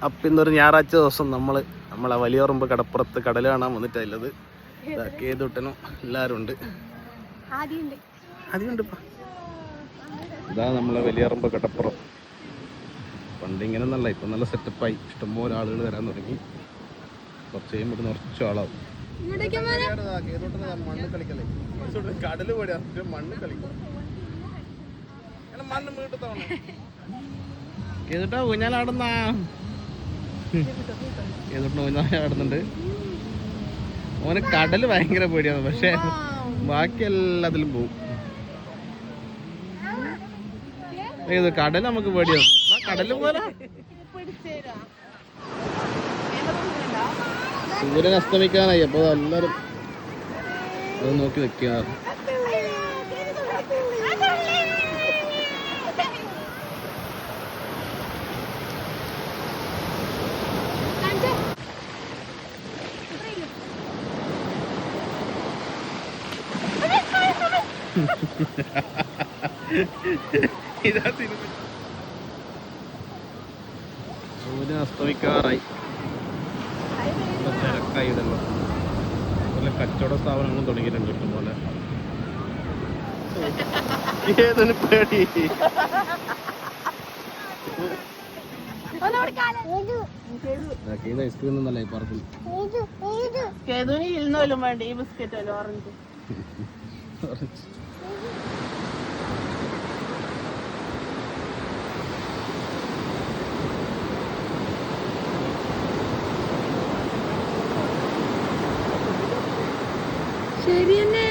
അപ്പം ഇന്നൊരു ഞായറാഴ്ച ദിവസം നമ്മളെ വലിയറമ്പ് കടപ്പുറത്ത് കടൽ കാണാൻ വന്നിട്ടുള്ളത്. കേതുട്ടനും എല്ലാവരും ഉണ്ട്. ഇതാ നമ്മളെ വലിയറമ്പ് കടപ്പുറം. പണ്ട് ഇങ്ങനെ നല്ല ഇപ്പം നല്ല സെറ്റപ്പായി. ഇഷ്ടംപോലെ ആളുകൾ വരാൻ തുടങ്ങി. കുറച്ച് കഴിയുമ്പോൾ കുറച്ച് ആളാവും. മണ്ണ് കളിക്കല്ലേ, കടല് പോയാ മണ്ണ് കളിക്കും. മണ്ണ് വീട്ടത്തോണേ കേട്ടോ ഊഞ്ഞാലാടുന്ന കേട്ടോ ഊഞ്ഞാലാടുന്നുണ്ട്. ഓന് കടല് ഭയങ്കര പേടിയാണ്, പക്ഷെ ബാക്കി എല്ലാത്തിലും പോവും. ഏത് കടല് നമുക്ക് പേടിയാണ്, കടല് പോലെ. സൂര്യൻ അസ്തമിക്കാനായി, അപ്പൊ എല്ലാരും അത് നോക്കി നിൽക്കുക. സൂര്യൻ അസ്തമിക്കാറായി, തിരക്കായിടല്ലോ. അതുപോലെ കച്ചവട സ്ഥാപനങ്ങളും തുടങ്ങിയിട്ടുണ്ട് ഇഷ്ടംപോലെ. ഏതൊരു പേടി. ഐസ്ക്രീം ഒന്നല്ല ഈ പാർക്കിൽ. ഈ ബിസ്ക്കറ്റ് അല്ലോ ഓറഞ്ച്. ശരി തന്നെ.